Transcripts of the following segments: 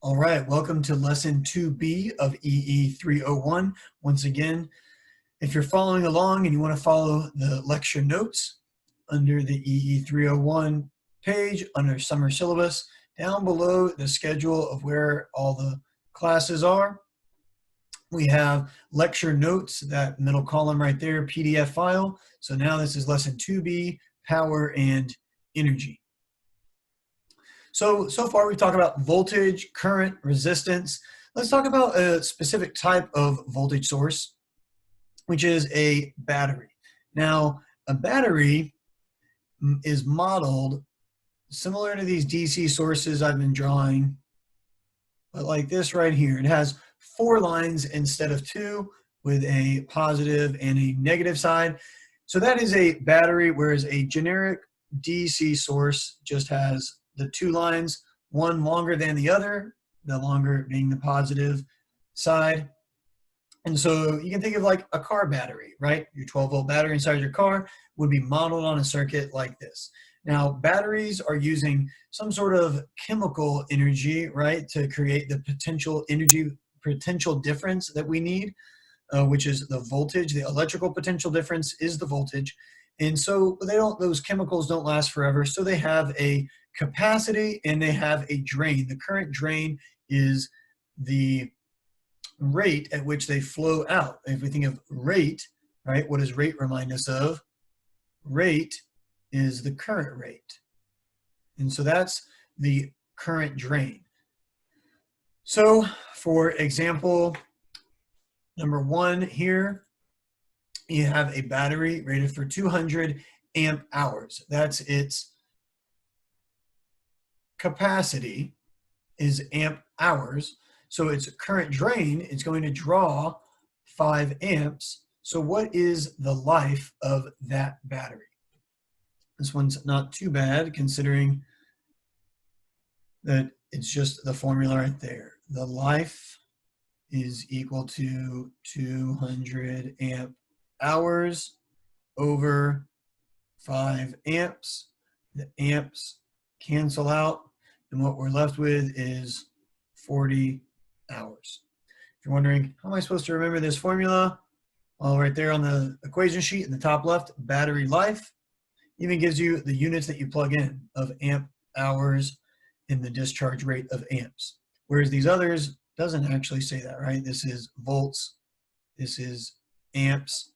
All right, welcome to lesson 2B of EE301. Once again, if you're following along and you want to follow the lecture notes under the EE301 page under summer syllabus, down below the schedule of where all the classes are, we have lecture notes, that middle column right there, PDF file. So now this is lesson 2B, power and energy. So far we've talked about voltage, current, resistance. Let's talk about a specific type of voltage source, which is a battery. Now, a battery is modeled similar to these DC sources I've been drawing, but like this right here. It has 4 lines instead of 2 with a positive and a negative side. So that is a battery, whereas a generic DC source just has the 2 lines, one longer than the other, the longer being the positive side. And so you can think of like a car battery, right? Your 12-volt battery inside your car would be modeled on a circuit like this. Now, batteries are using some sort of chemical energy, right, to create the potential difference that we need, which is the voltage. The electrical potential difference is the voltage. And so those chemicals don't last forever. So they have a capacity and they have a drain. The current drain is the rate at which they flow out. If we think of rate, right, what does rate remind us of? Rate is the current rate. And so that's the current drain. So for example, number 1 here, you have a battery rated for 200 amp hours. That's its capacity is amp hours. So its current drain is going to draw 5 amps. So what is the life of that battery? This one's not too bad considering that it's just the formula right there. The life is equal to 200 amp hours over 5 amps. The amps cancel out, and what we're left with is 40 hours. If you're wondering, how am I supposed to remember this formula? Well, right there on the equation sheet in the top left, battery life even gives you the units that you plug in of amp hours in the discharge rate of amps. Whereas these others doesn't actually say that, right? This is volts, this is amps,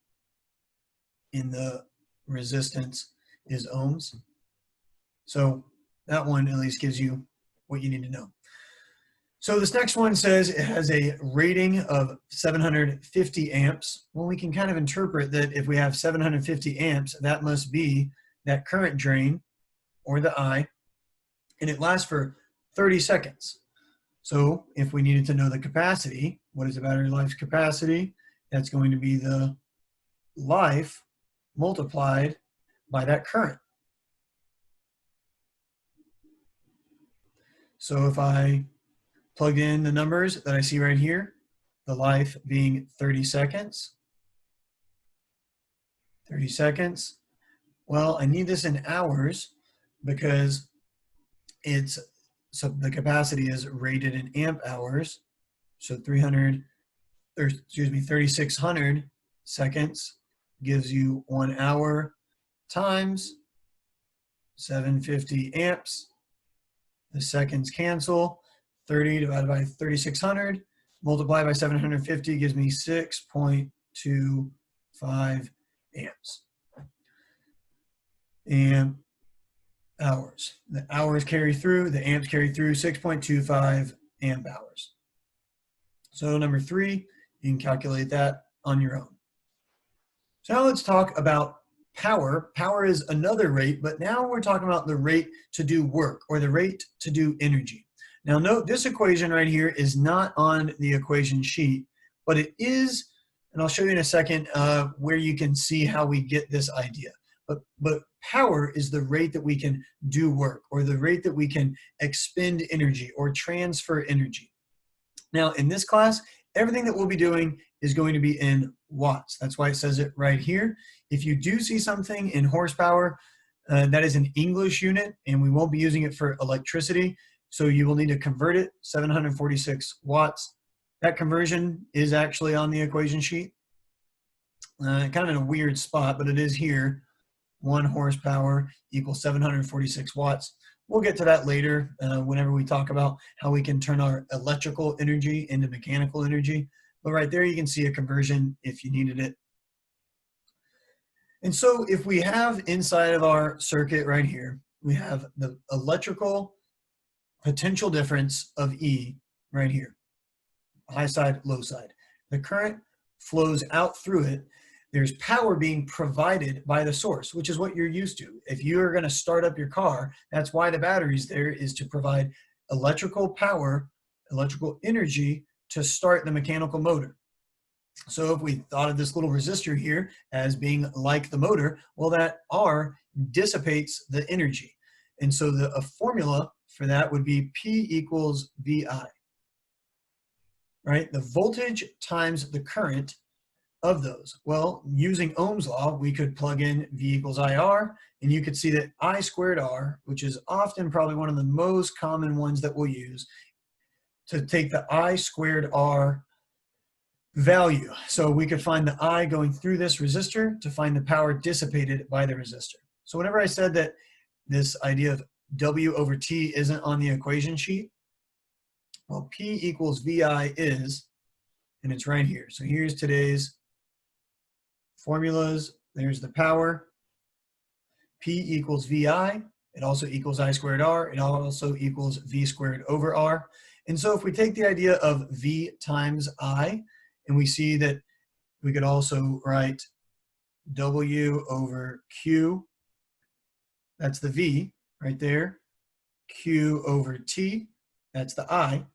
in the resistance is ohms. So that one at least gives you what you need to know. So this next one says it has a rating of 750 amps. Well, we can kind of interpret that if we have 750 amps, that must be that current drain, or the I, and it lasts for 30 seconds. So if we needed to know the capacity, what is the battery life's capacity? That's going to be the life multiplied by that current. So if I plug in the numbers that I see right here, the life being 30 seconds, 30 seconds. Well, I need this in hours because so the capacity is rated in amp hours. So 3,600 seconds gives you 1 hour times 750 amps. The seconds cancel. 30 divided by 3,600 multiplied by 750 gives me 6.25 amps. Amp hours. The hours carry through, the amps carry through, 6.25 amp hours. So number 3, you can calculate that on your own. So now let's talk about power. Power is another rate, but now we're talking about the rate to do work, or the rate to do energy. Now note this equation right here is not on the equation sheet, but it is, and I'll show you in a second where you can see how we get this idea. But power is the rate that we can do work, or the rate that we can expend energy or transfer energy. Now in this class, everything that we'll be doing is going to be in watts. That's why it says it right here. If you do see something in horsepower, that is an English unit, and we won't be using it for electricity. So you will need to convert it, 746 watts. That conversion is actually on the equation sheet. Kind of in a weird spot, but it is here. 1 horsepower equals 746 watts. We'll get to that later whenever we talk about how we can turn our electrical energy into mechanical energy. But right there, you can see a conversion if you needed it. And so if we have inside of our circuit right here, we have the electrical potential difference of E right here, high side, low side. The current flows out through it. There's power being provided by the source, which is what you're used to. If you're going to start up your car, that's why the battery's there, is to provide electrical power, electrical energy to start the mechanical motor. So if we thought of this little resistor here as being like the motor, well, that R dissipates the energy. And so a formula for that would be P equals VI, right? The voltage times the current of those. Well, using Ohm's law, we could plug in V equals IR, and you could see that I squared R, which is often probably one of the most common ones that we'll use, to take the I squared R value. So we could find the I going through this resistor to find the power dissipated by the resistor. So whenever I said that this idea of W over T isn't on the equation sheet, well, P equals VI is, and it's right here. So here's today's formulas. There's the power. P equals VI. It also equals I squared R. It also equals V squared over R. And so if we take the idea of V times I, and we see that we could also write W over Q, that's the V right there, Q over T, that's the I.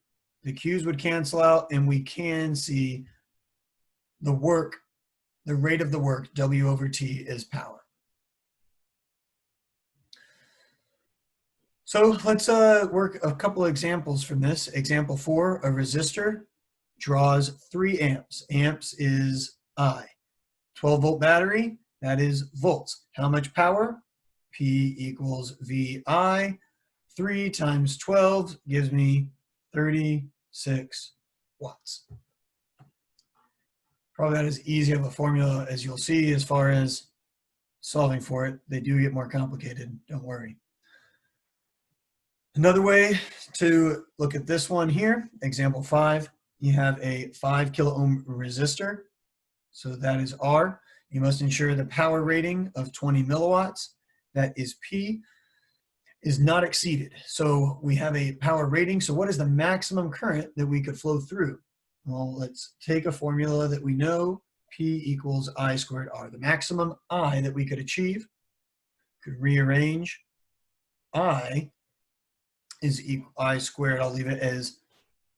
The Q's would cancel out, and we can see the work, the rate of the work, W over T, is power. So let's work a couple of examples from this. Example 4, a resistor draws 3 amps. Amps is I. 12-volt battery, that is volts. How much power? P equals VI. 3 times 12 gives me 36 watts. Probably not as easy of a formula as you'll see as far as solving for it. They do get more complicated, don't worry. Another way to look at this one here, example 5, you have a 5 kilo ohm resistor. So that is R. You must ensure the power rating of 20 milliwatts, that is P, is not exceeded. So we have a power rating. So what is the maximum current that we could flow through? Well, let's take a formula that we know, P equals I squared R. The maximum I that we could achieve, could rearrange I is equal I squared, I'll leave it as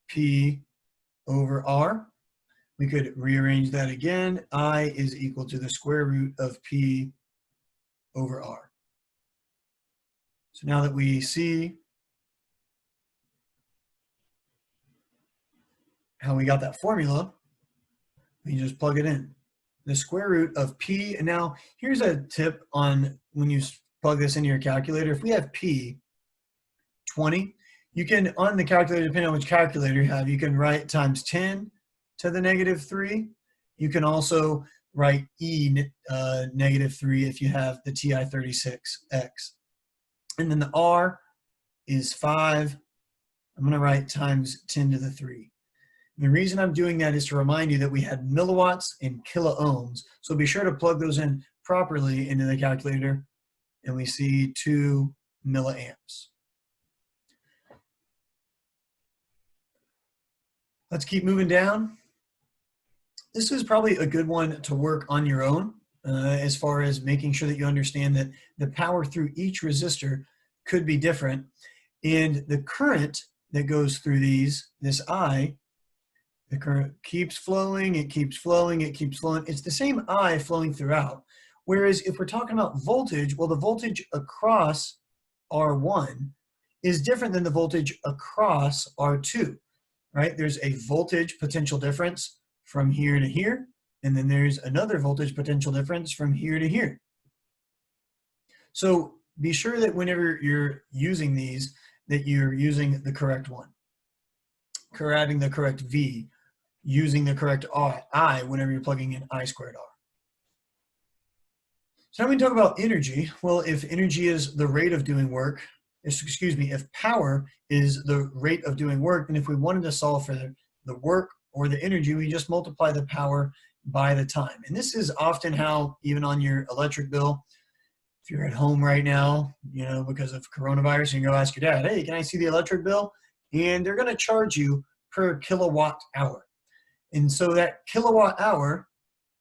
P over R. We could rearrange that again. I is equal to the square root of P over R. So now that we see how we got that formula, we just plug it in. The square root of P, and now here's a tip on when you plug this into your calculator. If we have P 20, you can, on the calculator, depending on which calculator you have, you can write times 10 to the negative 3. You can also write E negative 3 if you have the TI-36X. And then the R is 5. I'm going to write times 10 to the 3. And the reason I'm doing that is to remind you that we had milliwatts and kilo ohms. So be sure to plug those in properly into the calculator. And we see 2 milliamps. Let's keep moving down. This is probably a good one to work on your own as far as making sure that you understand that the power through each resistor could be different. And the current that goes through these, this I, the current keeps flowing, it keeps flowing, it keeps flowing. It's the same I flowing throughout. Whereas if we're talking about voltage, well, the voltage across R1 is different than the voltage across R2. Right? There's a voltage potential difference from here to here, and then there's another voltage potential difference from here to here. So be sure that whenever you're using these, that you're using the correct one, adding the correct V, using the correct I whenever you're plugging in I squared R. So now we talk about energy. Well, if energy is the rate of doing work, if power is the rate of doing work, then if we wanted to solve for the work or the energy, we just multiply the power by the time. And this is often how, even on your electric bill, if you're at home right now, you know, because of coronavirus, you can go ask your dad, hey, can I see the electric bill? And they're going to charge you per kilowatt hour. And so that kilowatt hour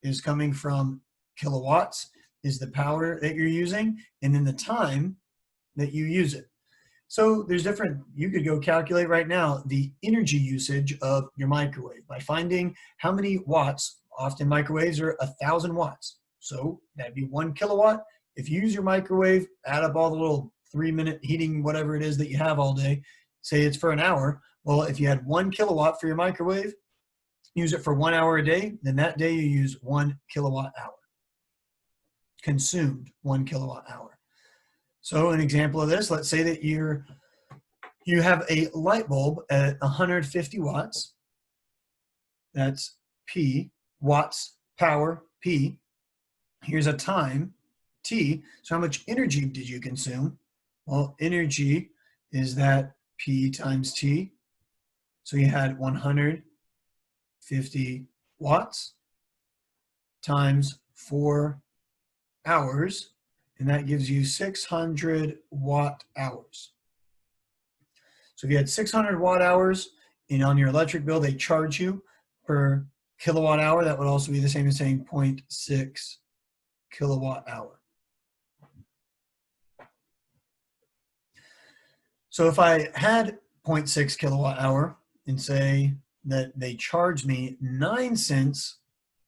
is coming from kilowatts, is the power that you're using, and then the time that you use it. So there's different, you could go calculate right now the energy usage of your microwave by finding how many watts. Often microwaves are 1,000 watts. So that'd be 1 kilowatt. If you use your microwave, add up all the little 3-minute heating, whatever it is that you have all day, say it's for an hour. Well, if you had 1 kilowatt for your microwave, use it for 1 hour a day, then that day you use 1 kilowatt hour. Consumed 1 kilowatt hour. So an example of this, let's say that you have a light bulb at 150 watts. That's P, watts, power, P. Here's a time, T. So how much energy did you consume? Well, energy is that P times T. So you had 150 watts times 4 hours, and that gives you 600 watt hours. So if you had 600 watt hours, and on your electric bill, they charge you per kilowatt hour, that would also be the same as saying 0.6 kilowatt hour. So if I had 0.6 kilowatt hour and say that they charge me 9 cents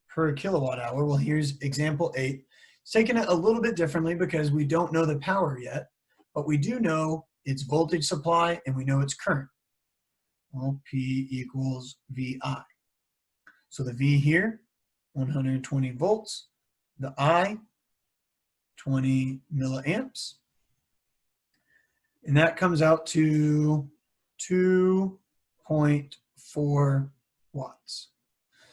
per kilowatt hour, well, here's example 8. It's taken it a little bit differently because we don't know the power yet, but we do know its voltage supply and we know its current. Well, P equals VI. So the V here, 120 volts. The I, 20 milliamps. And that comes out to 2.4 watts.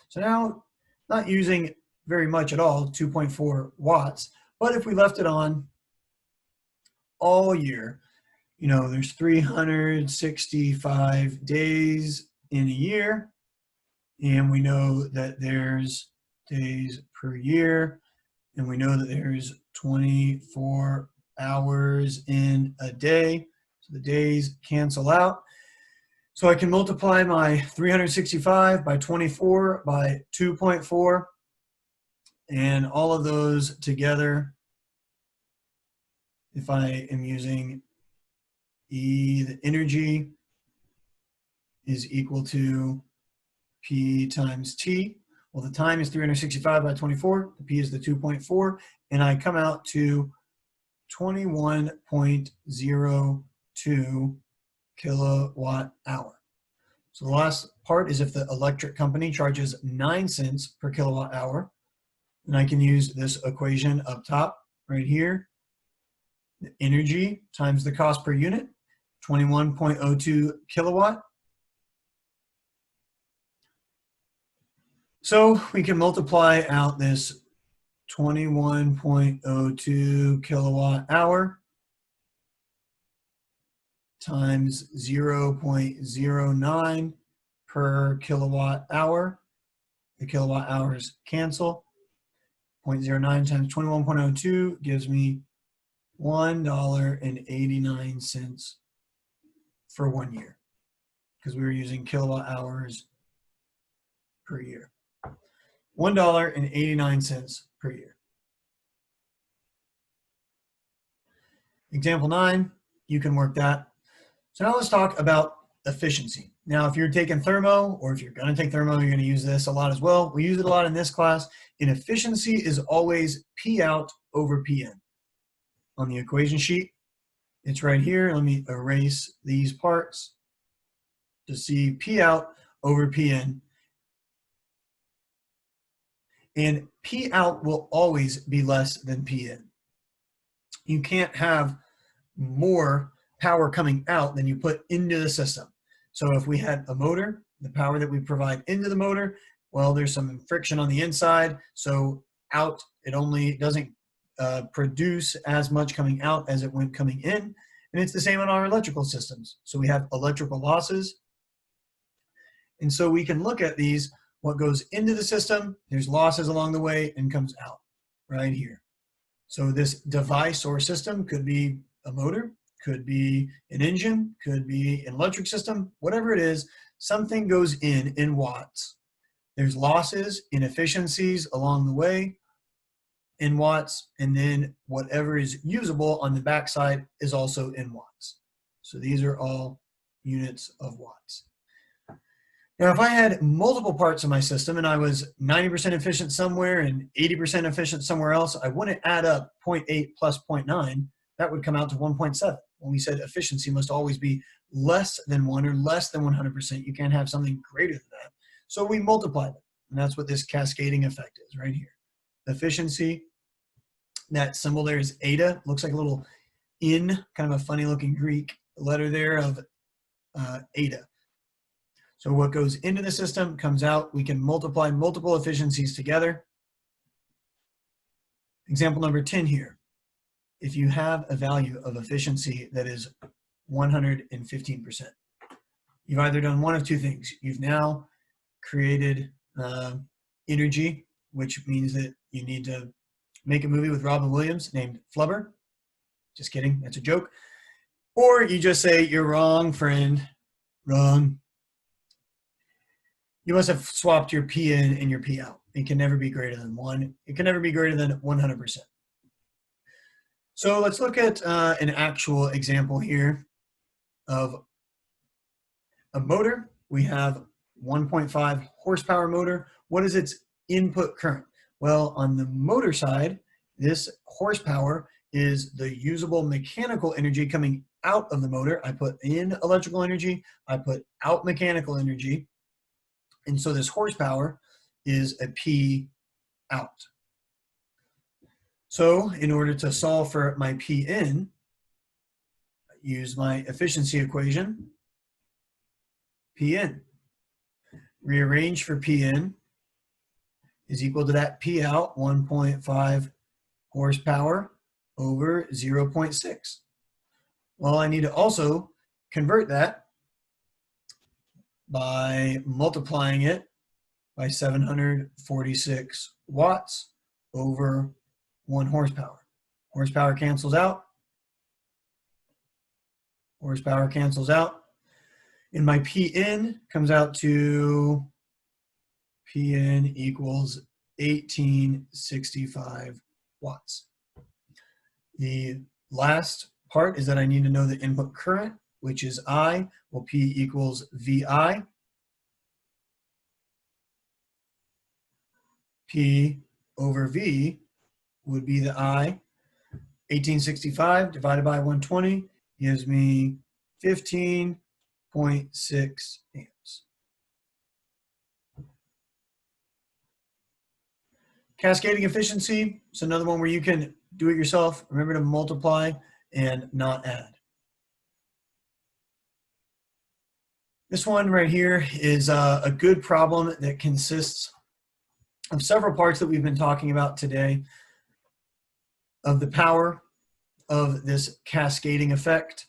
So now, not using very much at all, 2.4 watts, but if we left it on all year, you know, there's 365 days in a year, and we know that there's days per year, and we know that there's 24 hours in a day, so the days cancel out. So I can multiply my 365 by 24 by 2.4, and all of those together, if I am using E, the energy is equal to P times T. Well, the time is 365 by 24, the P is the 2.4, and I come out to 21.02 kilowatt hour. So the last part is if the electric company charges 9 cents per kilowatt hour, then I can use this equation up top right here. The energy times the cost per unit, 21.02 kilowatt. So we can multiply out this 21.02 kilowatt hour times 0.09 per kilowatt hour. The kilowatt hours cancel. 0.09 times 21.02 gives me $1.89 for 1 year, because we were using kilowatt hours per year. $1.89 per year. Example 9, you can work that. So now let's talk about efficiency. Now, if you're taking thermo, or if you're going to take thermo, you're going to use this a lot as well. We use it a lot in this class. And efficiency is always P out over Pn. On the equation sheet, it's right here. Let me erase these parts to see P out over Pn. And P out will always be less than Pn. You can't have more power coming out than you put into the system. So if we had a motor, the power that we provide into the motor, well, there's some friction on the inside, so out, it only doesn't produce as much coming out as it went coming in. And it's the same on our electrical systems. So we have electrical losses. And so we can look at these, what goes into the system, there's losses along the way, and comes out right here. So this device or system could be a motor, could be an engine, could be an electric system, whatever it is, something goes in watts. There's losses, inefficiencies along the way in watts, and then whatever is usable on the backside is also in watts. So these are all units of watts. Now, if I had multiple parts of my system and I was 90% efficient somewhere and 80% efficient somewhere else, I wouldn't add up 0.8 plus 0.9. That would come out to 1.7. When we said efficiency must always be less than 1 or less than 100%, you can't have something greater than that. So we multiplied it, and that's what this cascading effect is right here. Efficiency, that symbol there is eta, looks like a little in, kind of a funny looking Greek letter there of eta. So what goes into the system comes out. We can multiply multiple efficiencies together. Example number 10 here. If you have a value of efficiency that is 115%, you've either done one of two things. You've now created energy, which means that you need to make a movie with Robin Williams named Flubber. Just kidding, that's a joke. Or you just say, you're wrong, friend, wrong. You must have swapped your P in and your P out. It can never be greater than 1. It can never be greater than 100%. So let's look at an actual example here of a motor. We have 1.5 horsepower motor. What is its input current? Well, on the motor side, this horsepower is the usable mechanical energy coming out of the motor. I put in electrical energy, I put out mechanical energy. And so this horsepower is a P out. So in order to solve for my P in, I use my efficiency equation, P in. Rearrange for P in is equal to that P out, 1.5 horsepower over 0.6. Well, I need to also convert that by multiplying it by 746 watts over 1 horsepower. Horsepower cancels out. Horsepower cancels out. And my Pn comes out to Pn equals 1865 watts. The last part is that I need to know the input current, which is I. Well, P equals VI. P over V would be the I. 1865 divided by 120 gives me 15.6 amps. Cascading efficiency is another one where you can do it yourself. Remember to multiply and not add. This one right here is a good problem that consists of several parts that we've been talking about today, of the power of this cascading effect.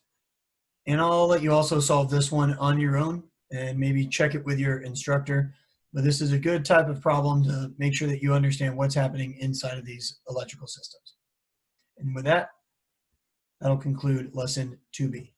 And I'll let you also solve this one on your own and maybe check it with your instructor. But this is a good type of problem to make sure that you understand what's happening inside of these electrical systems. And with that, that'll conclude lesson 2B.